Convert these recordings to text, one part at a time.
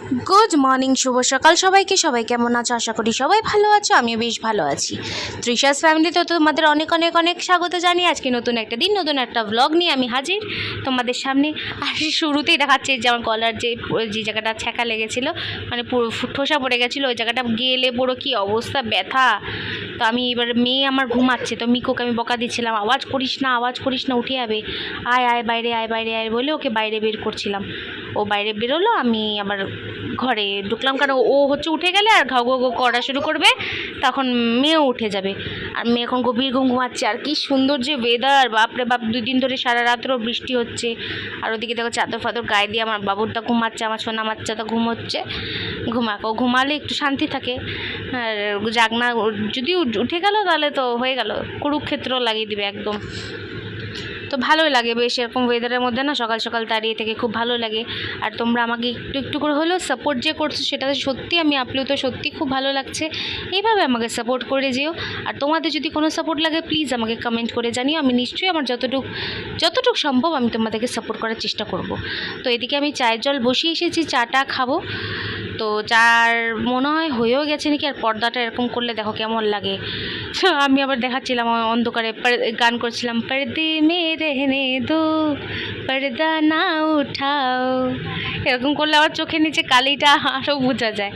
Good morning, শুভ সকাল সবাইকে। সবাই কেমন আছো? আশা করি সবাই ভালো আছো, আমিও বেশ ভালো আছি। তৃষাস ফ্যামিলিতে তোমাদের অনেক অনেক অনেক স্বাগত জানিয়ে আজকে নতুন একটা দিন, নতুন একটা ব্লগ নিয়ে আমি হাজির তোমাদের সামনে। আর শুরুতেই দেখাচ্ছে যে আমার গলার যে জায়গাটা ছ্যাঁকা লেগেছিলো, মানে পুরো ঠোসা পড়ে গেছিলো, ওই জায়গাটা গেলে পুরো কী অবস্থা, ব্যথা। তো আমি এবার মেয়ে আমার ঘুমাচ্ছে, তো মিকোকে আমি বকা দিচ্ছিলাম, আওয়াজ করিস না, উঠে যাবে, আয় আয় বাইরে আয় বাইরে আয় বলে ওকে বাইরে বের করছিলাম। ও বাইরে বেরোলো, আমি আবার ঘরে ঢুকলাম, কারণ ও হচ্ছে উঠে গেলে আর ঘাউ ঘাউ করা শুরু করবে, তখন মেয়েও উঠে যাবে। আর মেয়ে এখন গভীর ঘুমাচ্ছে। আর কি সুন্দর যে ওয়েদার, বাপরে বাপ, 2 দিন ধরে সারা রাত্রও বৃষ্টি হচ্ছে। আর ওদিকে দেখো চাদর ফাদর গায়ে দিয়ে আমার বাবুরটা ঘুমাচ্ছে, আমার সোনা বাচ্চাটা ঘুমোচ্ছে। ও ঘুমালে একটু শান্তি থাকে। আর জাগনা যদি উঠে গেল তাহলে তো হয়ে গেল, কুরুক্ষেত্র লাগিয়ে দিবে একদম। তো ভালোই লাগে বেশ, এরকম ওয়েদারের মধ্যে না সকাল সকাল দাঁড়িয়ে থেকে খুব ভালো লাগে। আর তোমরা আমাকে একটু একটু করে হলেও সাপোর্ট যে করছো, সেটা সত্যি আমি আপ্লুত, সত্যি খুব ভালো লাগছে। এইভাবে আমাকে সাপোর্ট করে যেও। আর তোমাদের যদি কোনো সাপোর্ট লাগে প্লিজ আমাকে কমেন্ট করে জানিও, আমি নিশ্চয়ই আমার যতটুকু সম্ভব আমি তোমাদেরকে সাপোর্ট করার চেষ্টা করব। তো এদিকে আমি চায়ের জল বসিয়ে এসেছি, চাটা খাবো। তো চার মনে হয় হয়েও গেছে নাকি। আর পর্দাটা এরকম করলে দেখো কেমন লাগে। আমি আবার দেখাচ্ছিলাম অন্ধকারে গান করছিলাম, পর্দে মে রহনে দো পর্দা না উঠাও, এরকম করলে আবার চোখের নিচে কালিটা আরও বোঝা যায়।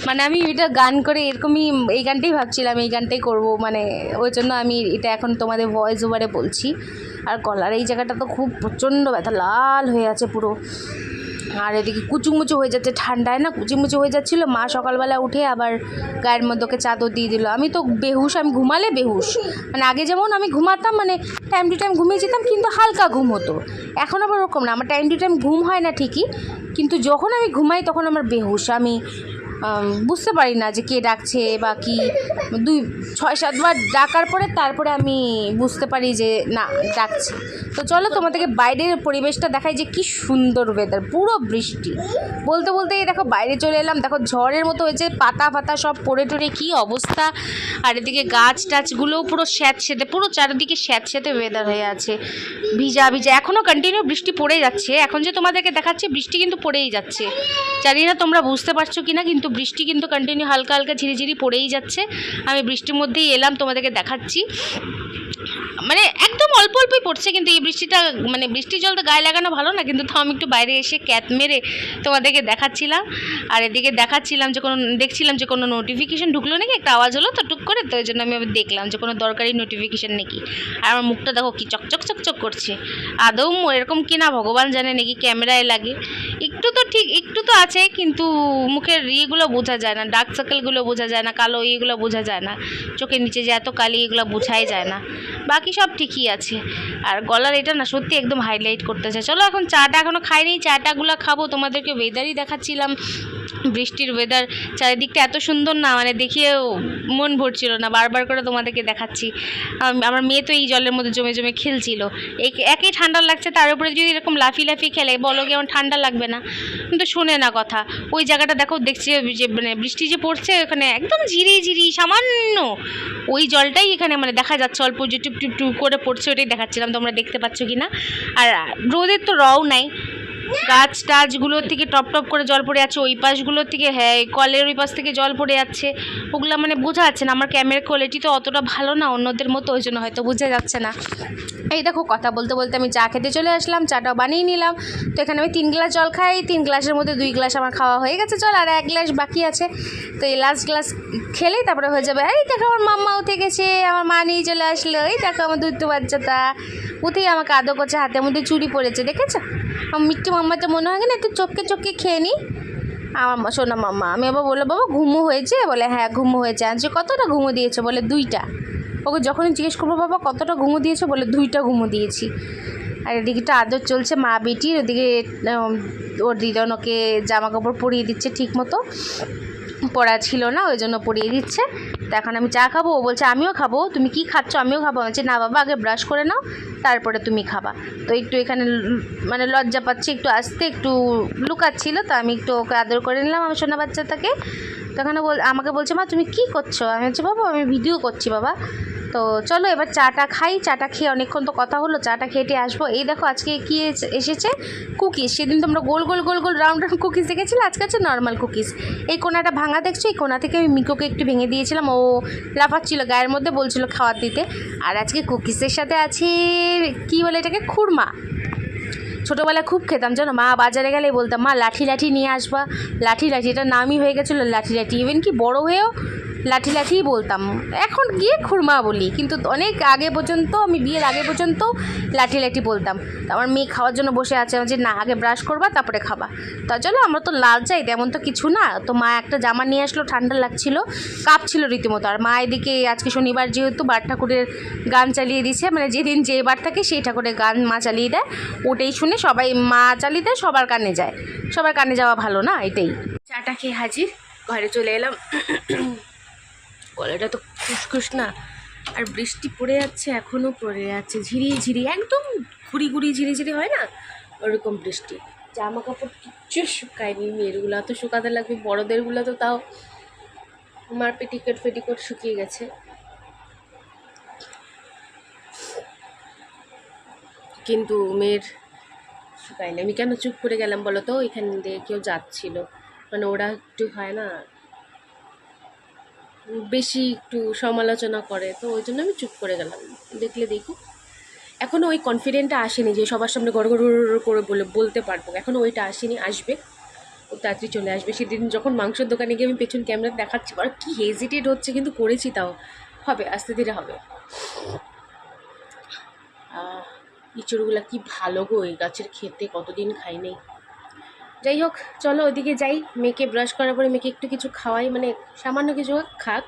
মানে আমি এটা গান করে এরকমই, এই গানটাই ভাবছিলাম, এই গানটাই করব, মানে ওই জন্য আমি এটা এখন তোমাদের ভয়েস ওভারে বলছি। আর গলার এই জায়গাটা তো খুব প্রচণ্ড ব্যথা, লাল হয়ে আছে পুরো। আর এদিকে কুচুমুচু হয়ে যাচ্ছে, ঠান্ডায় না কুচিমুচু হয়ে যাচ্ছিলো। মা সকালবেলা উঠে আবার গায়ের মধ্যে ওকে চাদর দিয়ে দিল। আমি তো বেহুশ, আমি ঘুমালে বেহুশ। মানে আগে যেমন আমি ঘুমাতাম, মানে টাইম টু টাইম ঘুমিয়ে যেতাম, কিন্তু হালকা ঘুম হতো। এখন আবার ওরকম না, আমার টাইম টু টাইম ঘুম হয় না ঠিকই, কিন্তু যখন আমি ঘুমাই তখন আমার বেহুশ। আমি বুঝতে পারি না যে কে ডাকছে বা কি। 6-7 বার ডাকার পরে তারপরে আমি বুঝতে পারি যে না, ডাকছে। তো চলো তোমাদেরকে বাইরের পরিবেশটা দেখাই, যে কি সুন্দর ওয়েদার, পুরো বৃষ্টি। বলতে বলতে এই দেখো বাইরে চলে এলাম, দেখো ঝড়ের মতো হয়েছে, পাতা ফাতা সব পড়ে টরে কী অবস্থা। আর এদিকে গাছ টাছগুলোও পুরো স্যাঁতসেঁতে, পুরো চারিদিকে স্যাঁতসেঁতে ওয়েদার হয়ে আছে, ভিজা ভিজা। এখনও কন্টিনিউ বৃষ্টি পড়ে যাচ্ছে, এখন যে তোমাদেরকে দেখাচ্ছি বৃষ্টি কিন্তু পড়েই যাচ্ছে। জানি না তোমরা বুঝতে পারছো কি না, কিন্তু বৃষ্টি কিন্তু কন্টিনিউ হালকা হালকা ঝিরিঝিরি পড়েই যাচ্ছে। আমি বৃষ্টির মধ্যেই এলাম, তোমাদেরকে দেখাচ্ছি। মানে একদম অল্প অল্পই পড়ছে, কিন্তু এই বৃষ্টিটা, মানে বৃষ্টির জল তো গায়ে লাগানো ভালো না, কিন্তু তো আমি একটু বাইরে এসে ক্যাত মেরে তোমাদেরকে দেখাচ্ছিলাম। আর এদিকে দেখাচ্ছিলাম যে দেখছিলাম যে কোনো নোটিফিকেশান ঢুকলো নাকি, একটা আওয়াজ হলো তো টুক করে, তো ওই জন্য আমি আবার দেখলাম যে কোনো দরকারি নোটিফিকেশান নাকি। আর আমার মুখটা দেখো কি চকচক চকচক করছে। আদৌ এরকম কি না ভগবান জানে, নাকি ক্যামেরায় লাগে। একটু তো আছে, কিন্তু মুখের ইয়েগুলো বোঝা যায় না, ডার্ক সার্কেলগুলো বোঝা যায় না, কালো ইয়েগুলো বোঝা যায় না, চোখের নিচে যে এত কালি এগুলো বোঝাই যায় না। বাকি সব ঠিকই আছে। আর গলার এটা না সত্যি একদম হাইলাইট করতেছে। চলো এখন চাটা এখনও খাইনি, চাটাগুলো খাবো। তোমাদেরকে ওয়েদারই দেখাচ্ছিলাম, বৃষ্টির ওয়েদার, চারিদিকটা এত সুন্দর না, মানে দেখিয়েও মন ভরছিল না, বারবার করে তোমাদেরকে দেখাচ্ছি। আমার মেয়ে তো এই জলের মধ্যে জমে জমে খেলছিল। একই ঠান্ডা লাগছে, তার উপরে যদি এরকম লাফিয়ে খেলে, বলো কি আমার ঠান্ডা লাগবে না? কিন্তু শোনে না কথা। ওই জায়গাটা দেখো, দেখছি যে মানে বৃষ্টি যে পড়ছে, ওখানে একদম ঝিরি সামান্য ওই জলটাই এখানে মানে দেখা যাচ্ছে, অল্প যে টুপ টুপ টুপ করে পড়ছে, ওটাই দেখাচ্ছিলাম, তোমরা দেখতে পাচ্ছ কি না। আর রোদের তো রও নাই, গাছ টাছগুলোর থেকে টপ টপ করে জল পড়ে যাচ্ছে, ওই পাশগুলোর থেকে, হ্যাঁ কলের ওই পাশ থেকে জল পড়ে যাচ্ছে। ওগুলো মানে বোঝা যাচ্ছে না, আমার ক্যামেরার কোয়ালিটি তো অতটা ভালো না অন্যদের মতো, ওই জন্য হয়তো বোঝা যাচ্ছে না। এই দেখো কথা বলতে বলতে আমি চা খেতে চলে আসলাম, চাটাও বানিয়ে নিলাম। তো এখানে আমি 3 গ্লাস জল খাই, 3 গ্লাসের মধ্যে 2 গ্লাস আমার খাওয়া হয়ে গেছে, চল আর 1 গ্লাস বাকি আছে। তো এই লাস্ট গ্লাস খেলেই তারপরে হয়ে যাবে। এই দেখো আমার মাম্মা উঠে গেছে, আমার মা নিয়ে চলে আসলো। এই দেখো আমার দুধ বাচ্চাটা উঠেই আমাকে আদর করছে, হাতের মধ্যে চুড়ি পড়েছে, দেখেছো? আমার মিষ্টি মাম্মাটা মনে হয় না একটু চোখকে খেয়ে নিই। আমার সোনা মাম্মা। আমি আবার বললো বাবা ঘুমো হয়েছে? বলে হ্যাঁ ঘুমো হয়েছে। আজকে কতটা ঘুমো দিয়েছে? বলে 2টা। ওকে যখনই জিজ্ঞেস করবো বাবা কতটা ঘুমো দিয়েছে, বলে 2টা ঘুমো দিয়েছি। আর এদিকেটা আদর চলছে মা বেটির, ওদিকে ওর দিদন ওকে জামা কাপড় পরিয়ে দিচ্ছে, ঠিক মতো পড়া ছিল না, ওই জন্য পরিয়ে দিচ্ছে। তো এখন আমি চা খাবো, ও বলছে আমিও খাবো। তুমি কি খাচ্ছ? আমিও খাবো। বলছে না বাবা, আগে ব্রাশ করে নাও, তারপরে তুমি খাবা। তো একটু এখানে মানে লজ্জা পাচ্ছে, একটু আসতে একটু লুকাচ্ছিল, তো আমি একটু ওকে আদর করে নিলাম, আমার সোনা বাচ্চাটাকে। তখন আমাকে বলছে মা তুমি কি করছো? আমি বলছি বাবা আমি ভিডিও করছি বাবা। তো চলো এবার চাটা খাই, চাটা খেয়ে অনেকক্ষণ তো কথা হলো, চাটা খেটে আসবো। এই দেখো আজকে কি এসেছে, কুকিজ। সেদিন তোমরা গোল গোল গোল গোল রাউন্ড রাউন্ড কুকিজ দেখেছিলে, আজকে হচ্ছে নর্মাল কুকিজ। এই কোনাটা ভাঙা দেখছো, এই কোনা থেকে আমি মিকোকে একটু ভেঙে দিয়েছিলাম, ও লাফাচ্ছিল গায়ের মধ্যে, বলছিল খাওয়ার দিতে। আর আজকে কুকিজের সাথে আছে কি বলে এটাকে, খুরমা। ছোটোবেলায় খুব খেতাম জানো, মা বাজারে গেলে বলতাম মা লাঠি লাঠি নিয়ে আসবা, লাঠি লাঠি, এটা নামই হয়ে গেছিলো লাঠি লাঠি। ইভেন কি বড় হয়েও লাঠি লাঠিই বলতাম, এখন গিয়ে খুরমা বলি, কিন্তু অনেক আগে পর্যন্ত, আমি বিয়ের আগে পর্যন্ত লাঠি লাঠি বলতাম। তো আমার মেয়ে খাওয়ার জন্য বসে আছে, যে না আগে ব্রাশ করবা তারপরে খাবা। তা চলো, আমরা তো লাল চাই তেমন তো কিছু না। তো মা একটা জামা নিয়ে আসলো, ঠান্ডা লাগছিল, কাঁপছিল রীতিমতো। আর মা এদিকে আজকে শনিবার যেহেতু বার ঠাকুরের গান চালিয়ে দিছে, মানে যেদিন যে বার থাকে সেই ঠাকুরের গান মা চালিয়ে দেয়, ওটাই শুনে সবাই, মা চালিয়ে দেয়, সবার কানে যায়, সবার কানে যাওয়া ভালো না, এটাই। চাটা খেয়ে হাজির, ঘরে চলে এলাম। গলাটা তো খুসখুস না, আর বৃষ্টি পড়ে যাচ্ছে, এখনও পড়ে যাচ্ছে ঝিরি ঝিরি, একদম ঘুরি ঘুরি ঝিরি ঝিরি হয় না, ওরকম বৃষ্টি। জামা কাপড় কিচ্ছু শুকায়নি, মেয়েরগুলো তো শুকাতে লাগবে, বড়োদেরগুলো তো তাও আমার পেটিকোট ফেটিকোট শুকিয়ে গেছে, কিন্তু মেয়ের শুকায়নি। আমি কেন চুপ করে গেলাম বলো তো, এখান দিয়ে কেউ যাচ্ছিল, মানে ওরা একটু হয় না বেশি একটু সমালোচনা করে, তো ওই জন্য আমি চুপ করে গেলাম। দেখলে দেখি, এখনও ওই কনফিডেন্টটা আসেনি যে সবার সামনে গড় গড় করে বলতে পারবো, এখনও ওইটা আসেনি, আসবে, ও তাড়াতাড়ি চলে আসবে। সেদিন যখন মাংসের দোকানে গিয়ে আমি পেছন ক্যামেরা দেখাচ্ছি, আর কি হেজিটেট হচ্ছে, কিন্তু করেছি, তাও হবে, আস্তে ধীরে হবে। ইঁচড়গুলো কি ভালো গো, এই গাছের খেতে, কতদিন খাই নেই। যাই হোক, চলো ওইদিকে যাই, মেয়েকে ব্রাশ করার পরে মেয়েকে একটু কিছু খাওয়াই, মানে সামান্য কিছু খাক,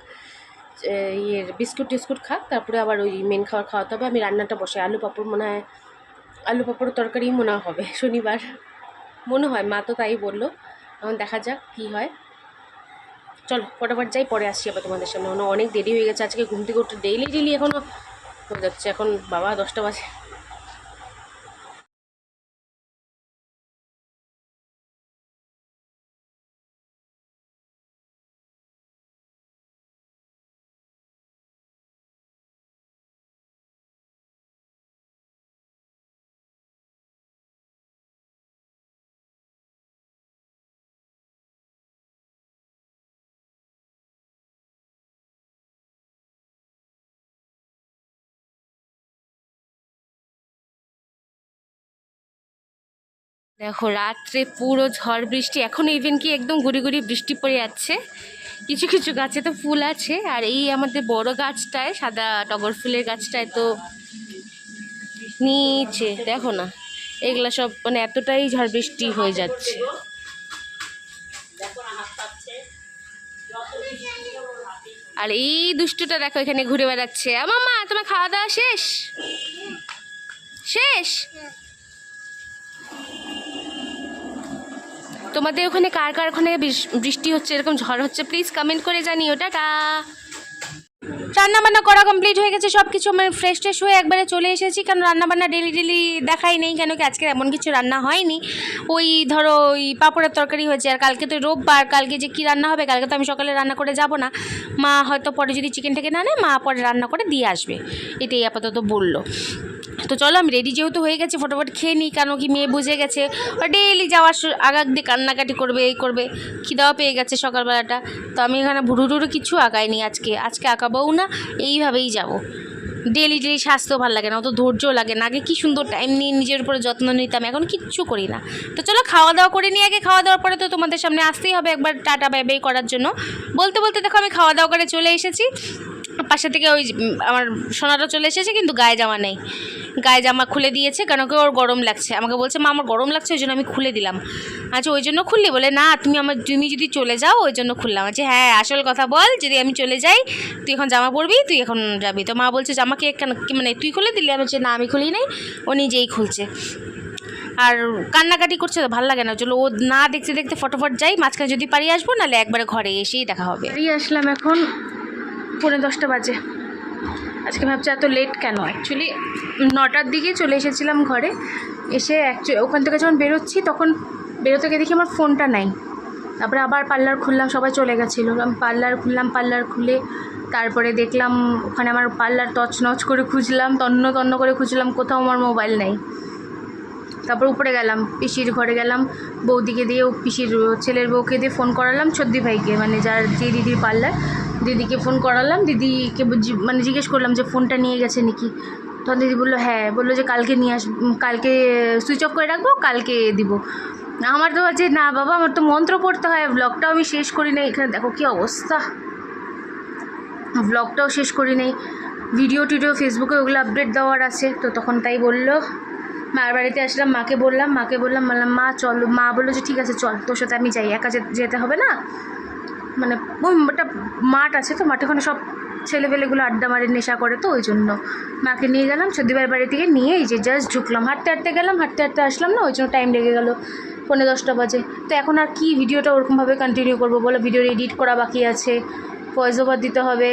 ইয়ের বিস্কুট টিস্কুট খাক, তারপরে আবার ওই মেন খাবার খাওয়াতে হবে। আমি রান্নাটা বসে, আলু পাঁপড় মনে হয়, আলু পাঁপড় তরকারি মনে হবে, শনিবার মনে হয়, মা তো তাই বললো, এখন দেখা যাক কী হয়। চলো ফটাফট যাই, পরে আসছি আবার তোমাদের সামনে, অনেক দেরি হয়ে গেছে আজকে, ঘুম থেকে উঠতে ডেইলি এখনও হয়ে যাচ্ছে, এখন বাবা 10টা বাজে। দেখো রাত্রে পুরো ঝড় বৃষ্টি, এখন ইভেন কি একদম গুড়ি গুড়ি বৃষ্টি পড়ে যাচ্ছে, কিছু কিছু গাছে তো ফুল আছে, আর এই আমাদের বড় গাছটায়, সাদা টগর ফুলের গাছটায় তো নিচে দেখো না, এগুলা সব মানে এতটাই ঝড় বৃষ্টি হয়ে যাচ্ছে। আর এই দুষ্টুটা দেখো এখানে ঘুরে বেড়াচ্ছে। মাম্মা তোমার খাওয়া দাওয়া শেষ? শেষ? তোমাদের ওখানে কার কার ওখানে বৃষ্টি হচ্ছে, এরকম ঝড় হচ্ছে, প্লিজ কমেন্ট করে জানিও। টাটা। রান্নাবান্না করা কমপ্লিট হয়ে গেছে, সব কিছু মানে ফ্রেশ ট্রেশ হয়ে একবারে চলে এসেছি, কারণ রান্নাবান্না ডেলি দেখাই নেই, কেন কি আজকে এমন কিছু রান্না হয়নি, ওই ধরো ওই পাঁপড়ের তরকারি হয়েছে, আর কালকে তো রোববার, কালকে যে কী রান্না হবে, কালকে তো আমি সকালে রান্না করে যাব না, মা হয়তো পরে যদি চিকেন টেকে না নেয়, মা পরে রান্না করে দিয়ে আসবে, এটাই আপাতত বললো। তো চলো আমি রেডি যেহেতু হয়ে গেছি, ফটোফট খেয়ে নিই, কেন কি মেয়ে বুঝে গেছে ডেইলি যাওয়ার আগাগ দিয়ে কান্নাকাটি করবে, এই করবে, খিদাও পেয়ে গেছে সকালবেলাটা। তো আমি এখানে ভুরু টুরু কিছু আঁকাইনি, আজকে আঁকাবও না, এইভাবেই যাব। ডেলি স্বাস্থ্য ভালো লাগে না, অত ধৈর্য লাগে না, আগে কি সুন্দর টাইম নিয়ে নিজের উপরে যত্ন নিতাম, এখন কিচ্ছু করি না। তো চলো খাওয়া দাওয়া করে নিই আগে, খাওয়া দাওয়ার পরে তো তোমাদের সামনে আসতেই হবে একবার টাটা বাই বাই করার জন্য। বলতে বলতে দেখো আমি খাওয়া দাওয়া করে চলে এসেছি, পাশে থেকে ওই আমার সোনাটা চলে এসেছে, কিন্তু গায়ে জামা নেই, গায়ে জামা খুলে দিয়েছে, কেন কি ওর গরম লাগছে, আমাকে বলছে মা আমার গরম লাগছে, ওই জন্য আমি খুলে দিলাম। আচ্ছা ওই জন্য খুললি? বলে না তুমি যদি চলে যাও ওই জন্য খুললাম। আচ্ছা হ্যাঁ আসল কথা বল, যদি আমি চলে যাই তুই এখন জামা পরবি, তুই এখন যাবি। তো মা বলছে জামাকে কেন মানে তুই খুলে দিলি? আমি বলছি না আমি খুলি নাই, ও নিজেই খুলছে, আর কান্নাকাটি করছে, তো ভালো লাগে না। চলো ও না দেখতে দেখতে ফটোফট যাই, মাঝখানে যদি পারি আসবো, নাহলে একবারে ঘরে এসেই দেখা হবে। আসলাম এখন 9:45 বাজে, আজকে ভাবছি এত লেট কেন, অ্যাকচুয়ালি 9টার দিকে চলে এসেছিলাম ঘরে, এসে ওখান থেকে যখন বেরোচ্ছি তখন বেরোতে গিয়ে দেখি আমার ফোনটা নাই, তারপরে আবার পার্লার খুললাম, সবাই চলে গেছিলো, আমি পার্লার খুললাম, পার্লার খুলে তারপরে দেখলাম ওখানে আমার পার্লার তছনছ করে খুঁজলাম, তন্ন তন্ন করে খুঁজলাম, কোথাও আমার মোবাইল নেই। তারপর উপরে গেলাম, পিসির ঘরে গেলাম, বৌদিকে দিয়ে পিসির ছেলের বউকে দিয়ে ফোন করালাম, ছদ্দি ভাইকে, মানে যে দিদির পার্লার, দিদিকে ফোন করালাম, দিদিকে মানে জিজ্ঞেস করলাম যে ফোনটা নিয়ে গেছে নাকি। তখন দিদি বললো হ্যাঁ, বললো যে কালকে নিয়ে কালকে সুইচ অফ করে রাখবো, কালকে দিব। আমার তো আছে না বাবা, আমার তো মন্ত্র পড়তে হয়, ব্লগটাও আমি শেষ করি নাই। এখানে দেখো কী অবস্থা, ব্লগটাও শেষ করি নাই, ভিডিও টিডিও ফেসবুকে ওগুলো আপডেট দেওয়ার আছে। তো তখন তাই বললো, মার বাড়িতে আসলাম, মাকে বললাম মা চল, মা বললো যে ঠিক আছে চল, তোর সাথে আমি যাই, একা যেতে হবে না, মানে ওই একটা মাঠ আছে তো, মাঠে ওখানে সব ছেলেপেলেগুলো আড্ডা মারে, নেশা করে, তো ওই জন্য মাকে নিয়ে গেলাম। ছদ্দিভাইয়ের বাড়ি থেকে নিয়ে এই যে জাস্ট ঢুকলাম, হাঁটতে হাঁটতে গেলাম, হাঁটতে হাঁটতে আসলাম না, ওই জন্য টাইম লেগে গেল, 9:45 বাজে। তো এখন আর কি ভিডিওটা ওরকমভাবে কন্টিনিউ করবো বলো, ভিডিওর এডিট করা বাকি আছে, ভয়েস ওভার দিতে হবে,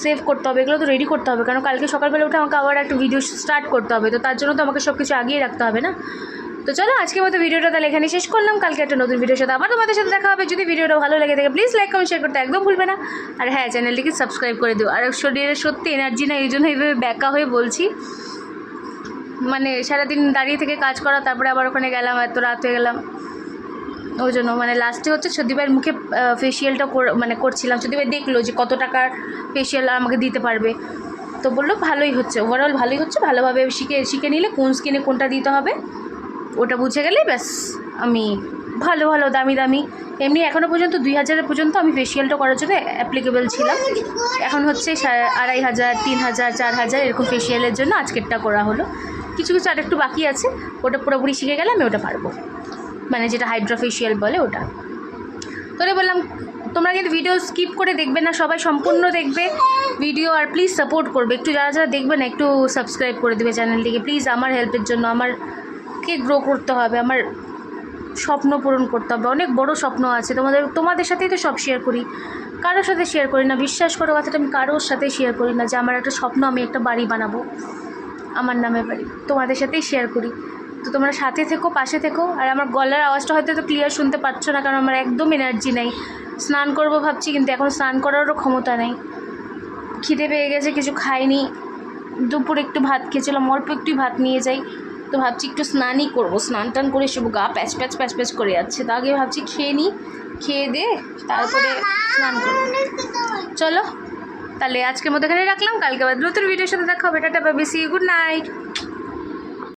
সেভ করতে হবে, এগুলো তো রেডি করতে হবে, কারণ কালকে সকালবেলা উঠে আমাকে আবার একটা ভিডিও স্টার্ট করতে হবে, তো তার জন্য তো আমাকে সব কিছু আগিয়ে রাখতে হবে না। তো চলো আজকের মতো ভিডিওটা তাহলে এখানে শেষ করলাম, কালকে একটা নতুন ভিডিওর সাথে আবার তোমাদের সাথে দেখা হবে। যদি ভিডিওটা ভালো লাগে থাকে প্লিজ লাইক কমেন্ট শেয়ার করতে একদম ভুলবে না, আর হ্যাঁ চ্যানেলটিকে সাবস্ক্রাইব করে দিও। আর শরীরে সত্যি এনার্জি না, এই জন্য এইভাবে ব্যাকা হয়ে বলছি, মানে সারাদিন দাঁড়িয়ে থেকে কাজ করা, তারপরে আবার ওখানে গেলাম, এত রাত হয়ে গেলাম, ওই জন্য মানে লাস্টে হচ্ছে ছদ্দিভাইয়ের মুখে ফেসিয়ালটা করছিলাম। ছদ্দিভাই দেখলো যে কত টাকার ফেসিয়াল আমাকে দিতে পারবে, তো বললো ভালোই হচ্ছে, ওভারঅল ভালোই হচ্ছে, ভালোভাবে শিখে নিলে কোন স্কিনে কোনটা দিতে হবে ওটা বুঝে গেলেই ব্যাস। আমি ভালো দামি এমনি এখনও পর্যন্ত 2000 পর্যন্ত আমি ফেসিয়ালটা করার জন্য অ্যাপ্লিকেবল ছিলাম, এখন হচ্ছে 2500, 3000, 4000 এরকম ফেসিয়ালের জন্য আজকেরটা করা হলো। কিছু আর একটু বাকি আছে, ওটা পুরোপুরি শিখে গেলে আমি ওটা পারবো, মানে যেটা হাইড্রা ফেসিয়াল বলে ওটা। তোরে বললাম তোমরা কিন্তু ভিডিও স্কিপ করে দেখবে না, সবাই সম্পূর্ণ দেখবে ভিডিও, আর প্লিজ সাপোর্ট করবে, একটু যারা দেখবে না একটু সাবস্ক্রাইব করে দেবে চ্যানেলটিকে প্লিজ, আমার হেল্পের জন্য। আমারকে গ্রো করতে হবে, আমার স্বপ্ন পূরণ করতে হবে, অনেক বড় স্বপ্ন আছে, তোমাদের সাথেই তো সব শেয়ার করি, কারোর সাথে শেয়ার করি না, বিশ্বাস করো কথাটা, আমি কারোর সাথে শেয়ার করি না যে আমার একটা স্বপ্ন, আমি একটা বাড়ি বানাবো, আমার নামে বাড়ি, তোমাদের সাথেই শেয়ার করি। তো তোমরা সাথে থেকো, পাশে থেকো। আর আমার গলার আওয়াজটা হয়তো তো ক্লিয়ার শুনতে পাচ্ছ না, কারণ আমার একদম এনার্জি নেই, স্নান করবো ভাবছি, কিন্তু এখন স্নান করারও ক্ষমতা নেই, খিদে পেয়ে গেছে, কিছু খাইনি, দুপুরে একটু ভাত খেয়েছিলাম, অল্প একটু ভাত নিয়ে যাই, তো ভাবছি একটু স্নানই করবো, স্নান টান করে সব গা প্যাচ প্যাচ করে যাচ্ছে, তো আগে ভাবছি খেয়ে দে তারপরে স্নান করবো। চলো তাহলে আজকের মতো এখানে রাখলাম, কালকে আবার নতুন ভিডিওর সাথে দেখা হবে, tata bye bye, see you, good night.